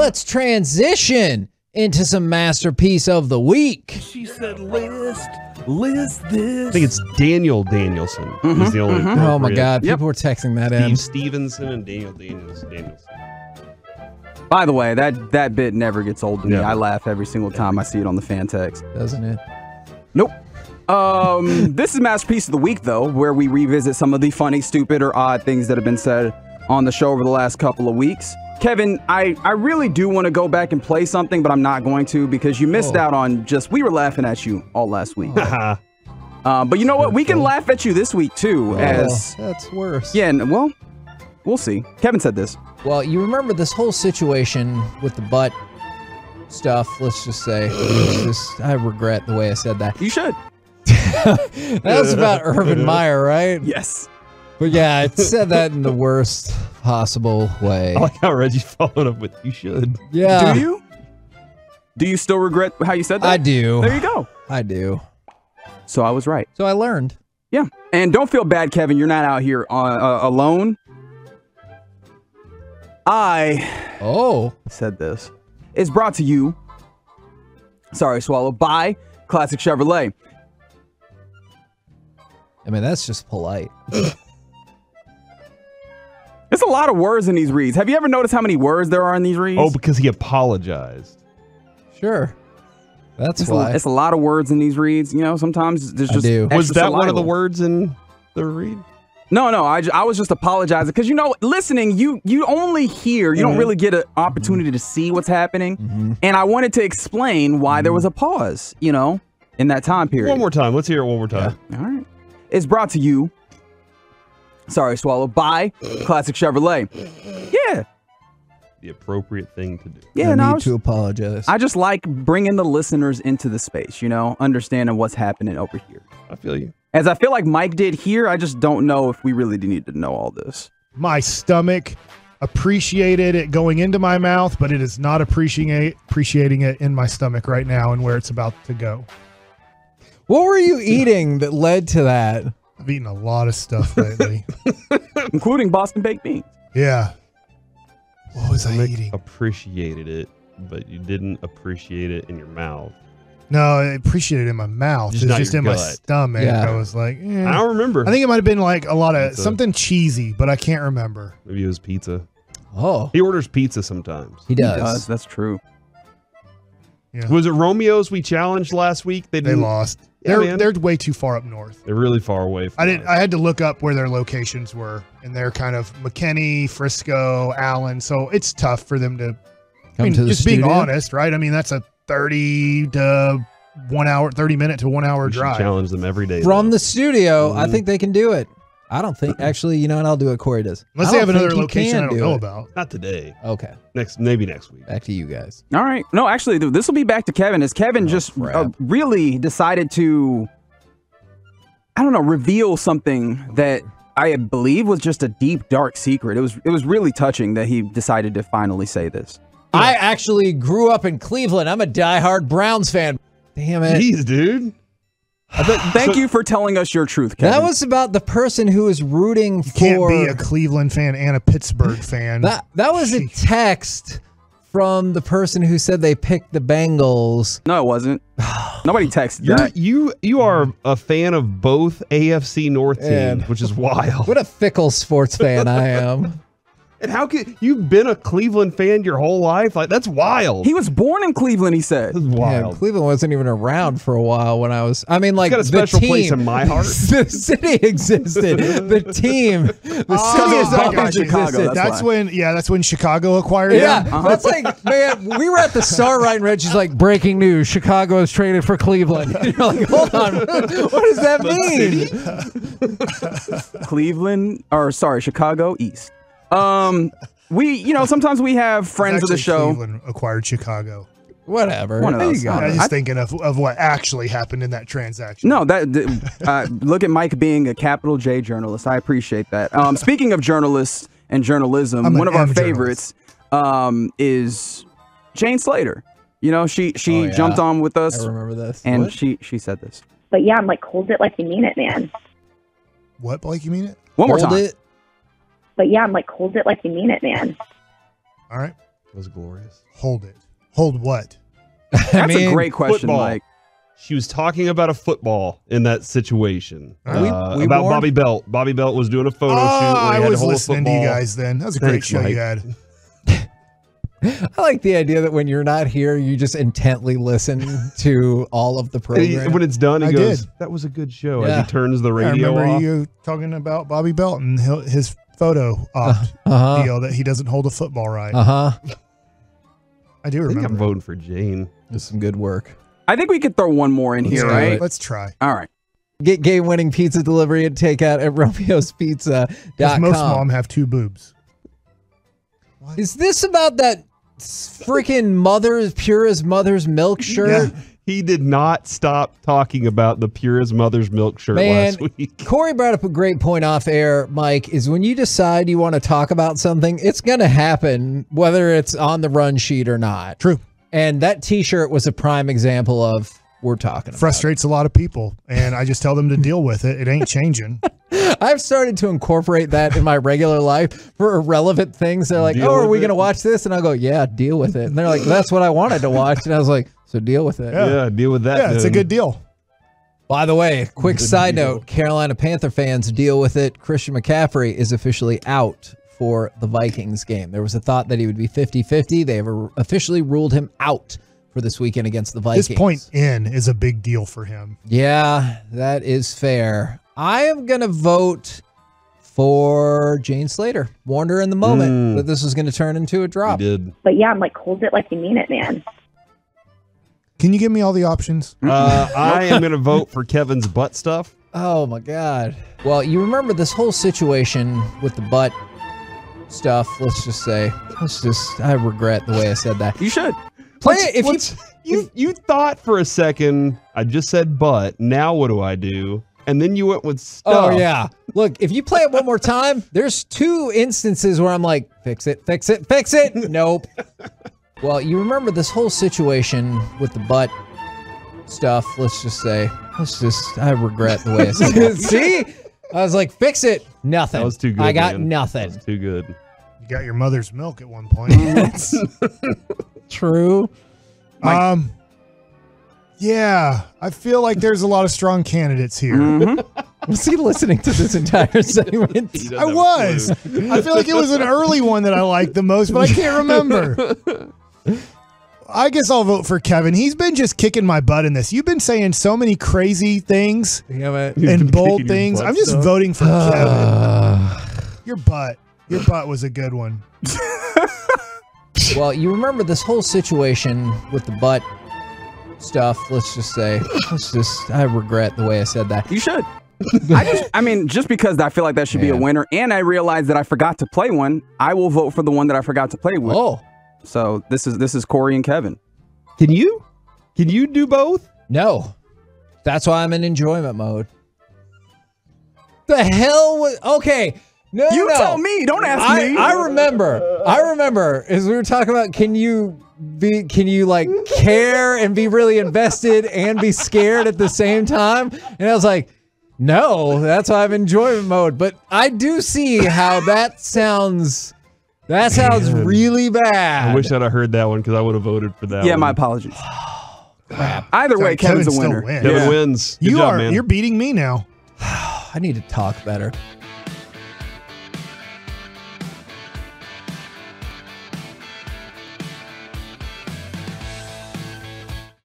let's transition into some masterpiece of the week. She said, list this. I think it's Daniel Danielson. Is the only Oh my God, people were texting that in. Steve Stevenson and Daniel Danielson. By the way, that bit never gets old to me. Never. I laugh every single time I see it on the fan text. Doesn't it? Nope. This is Masterpiece of the Week, though, where we revisit some of the funny, stupid, or odd things that have been said on the show over the last couple of weeks. Kevin, I really do want to go back and play something, but I'm not going to because you missed out on we were laughing at you all last week. But you know what? We can laugh at you this week, too. That's worse. Yeah, well, we'll see. Kevin said this. Well, you remember this whole situation with the butt stuff, let's just say. I regret the way I said that. You should. That was about Urban Meyer, right? Yes. But yeah, I said that in the worst possible way. I like how Reggie followed up with, you should. Yeah. Do you? Do you still regret how you said that? I do. There you go. I do. So I was right. So I learned. Yeah. And don't feel bad, Kevin. You're not out here alone. I said this. It's brought to you, sorry, Swallow, by Classic Chevrolet. I mean, that's just polite. There's a lot of words in these reads. Have you ever noticed how many words there are in these reads? Oh, because he apologized. Sure. That's why. It's a lot of words in these reads. You know, sometimes there's just extra Was that one of the syllable. words in the read? No, I was just apologizing because, you know, listening, you only hear, you don't really get an opportunity to see what's happening. And I wanted to explain why there was a pause, you know, in that time period. One more time. Let's hear it one more time. Yeah. All right. It's brought to you, sorry, Swallow, by Classic Chevrolet. Yeah. The appropriate thing to do. Yeah, no need to apologize. I just like bringing the listeners into the space, you know, understanding what's happening over here. I feel you. As I feel like Mike did here, I just don't know if we really do need to know all this. My stomach appreciated it going into my mouth, but it is not appreciating it in my stomach right now and where it's about to go. What were you eating that led to that? I've eaten a lot of stuff lately. Including Boston baked beans. Yeah. What was I eating? Appreciated it, but you didn't appreciate it in your mouth. No, I appreciated it in my mouth. Just It's not just your in my gut. stomach. Yeah. I was like, eh. I don't remember. I think it might have been like a lot of Pizza. something cheesy, but I can't remember. Maybe it was pizza. Oh. He orders pizza sometimes. He does. That's true. Yeah. Was it Romeo's we challenged last week? They lost. Yeah, They're way too far up north. They're really far away from us. I had to look up where their locations were, and they're kind of McKinney, Frisco, Allen. So it's tough for them to. I mean, to the just being studio? honest, right? I mean, that's a 30 to 1 hour, 30 minute to 1 hour We should drive. challenge them every day. From though. the studio, I think they can do it. I don't think, actually, you know what? I'll do what Corey does. Unless I they don't have another think he location can I don't do know it. about. Not today. Okay. Maybe next week. Back to you guys. All right. No, actually, this will be back to Kevin. As Kevin just crap. really decided to, I don't know, reveal something that I believe was just a deep, dark secret. It was really touching that he decided to finally say this. I actually grew up in Cleveland. I'm a diehard Browns fan. Damn it. Jeez, dude. Thank you for telling us your truth, Kevin. That was about the person who was rooting for... Can't be a Cleveland fan and a Pittsburgh fan. That was a text from the person who said they picked the Bengals. No, it wasn't. Nobody texted that. You are a fan of both AFC North teams, which is wild. What a fickle sports fan I am. And how could you've been a Cleveland fan your whole life? Like that's wild. He was born in Cleveland, he said. That's Yeah, wild. Cleveland wasn't even around for a while when I was... I mean, like, It's got a special the team, place in my heart. The city existed. The team. The city it's has Buckeye always Chicago, existed. that's why. That's when Chicago acquired him. Yeah, that's like, man, we were at the Star right, and Reggie's like, breaking news, Chicago has traded for Cleveland. And you're like, hold on, what does that mean? Chicago East. Sometimes we have friends of the show. Cleveland acquired Chicago. Whatever. One of There those. you go. I was I- just thinking of what actually happened in that transaction. No, look at Mike being a capital J journalist. I appreciate that. Speaking of journalists and journalism, I'm an one of our M favorites is Jane Slater. You know, she Oh, yeah. jumped on with us, I remember this. and What? she said this. But yeah, I'm like, hold it like you mean it, man. What, Blake? You mean it? One more Hold time. it. But yeah, I'm like, hold it like you mean it, man. All right. It was glorious. Hold it. Hold what? That's a great question, football. Mike. She was talking about a football in that situation. We about warned- Bobby Belt. Bobby Belt was doing a photo shoot. I where he had was to hold a listening to football. you guys then. That was a great Thanks, show Mike. you had. I like the idea that when you're not here, you just intently listen to all of the And program. when it's done, he I goes, did. "That was a good show." Yeah. As he turns the I radio remember off. you talking about Bobby Belt and his photo op deal that he doesn't hold a football right. I do I think remember. I'm voting for Jane. There's some good work. I think we could throw one more in here, do right? it. Let's try. All right. Get game-winning pizza delivery and takeout at Romeo'sPizza.com. Because most mom have 2 boobs. Is this about that freaking Purist Mother's Milk shirt? Yeah. He did not stop talking about the Purist Mother's Milk shirt Man, last week. Cory brought up a great point off air, Mike, is when you decide you want to talk about something, it's going to happen whether it's on the run sheet or not. True. And that T-shirt was a prime example of we're talking about. Frustrates a lot of people, and I just tell them to deal with it. It ain't changing. I've started to incorporate that in my regular life for irrelevant things. They're like, Deal oh, are with we it. going to watch this? And I'll go, yeah, deal with it. And they're like, that's what I wanted to watch. And I was like, so deal with it. Yeah. Yeah, deal with that. Yeah, it's a then. good deal. By the way, quick Good side deal. note, Carolina Panther fans, deal with it. Christian McCaffrey is officially out for the Vikings game. There was a thought that he would be 50-50. They have officially ruled him out for this weekend against the Vikings. This point in is a big deal for him. Yeah, that is fair. I am going to vote for Jane Slater. Warned her in the moment that this was going to turn into a He drop. did. But yeah, I'm like, hold it like you mean it, man. Can you give me all the options? I am going to vote for Kevin's butt stuff. Oh my God. Well, you remember this whole situation with the butt stuff. I regret the way I said that. You should. Play it if You thought for a second I just said butt. Now what do I do? And then you went with stuff. Oh yeah. Look, if you play it one more time, there's 2 instances where I'm like, fix it, fix it, fix it. Nope. Well, you remember this whole situation with the butt stuff. I regret the way I said that. See? I was like, fix it. Nothing. That was too good. I got man. nothing. That was too good. You got your mother's milk at one point. True. Yeah, I feel like there's a lot of strong candidates here. Was he listening to this entire segment? I was. I feel like it was an early one that I liked the most, but I can't remember. I guess I'll vote for Kevin. He's been just kicking my butt in this. You've been saying so many crazy things Damn it. and bold kicking your things. butt I'm just stuff. voting for Kevin. Your butt was a good one. Well, you remember this whole situation with the butt stuff. I regret the way I said that. You should. Just because I feel like that should be a Man. winner, and I realized that I forgot to play one, I will vote for the one that I forgot to play with. Oh, So this is Cory and Kevin. Can you do both? no. That's why I'm in enjoyment mode. The hell was... Okay. No, You no. tell me. Don't ask me. I remember as we were talking about, can you like care and be really invested and be scared at the same time? And I was like, no, that's why I'm in enjoyment mode. But I do see how that sounds really bad. I wish I'd have heard that one because I would have voted for that. Yeah, one. my apologies. Either way, Sorry, Kevin's Kevin a winner. still wins. Kevin Yeah. wins. Good job, man. You're beating me now. I need to talk better.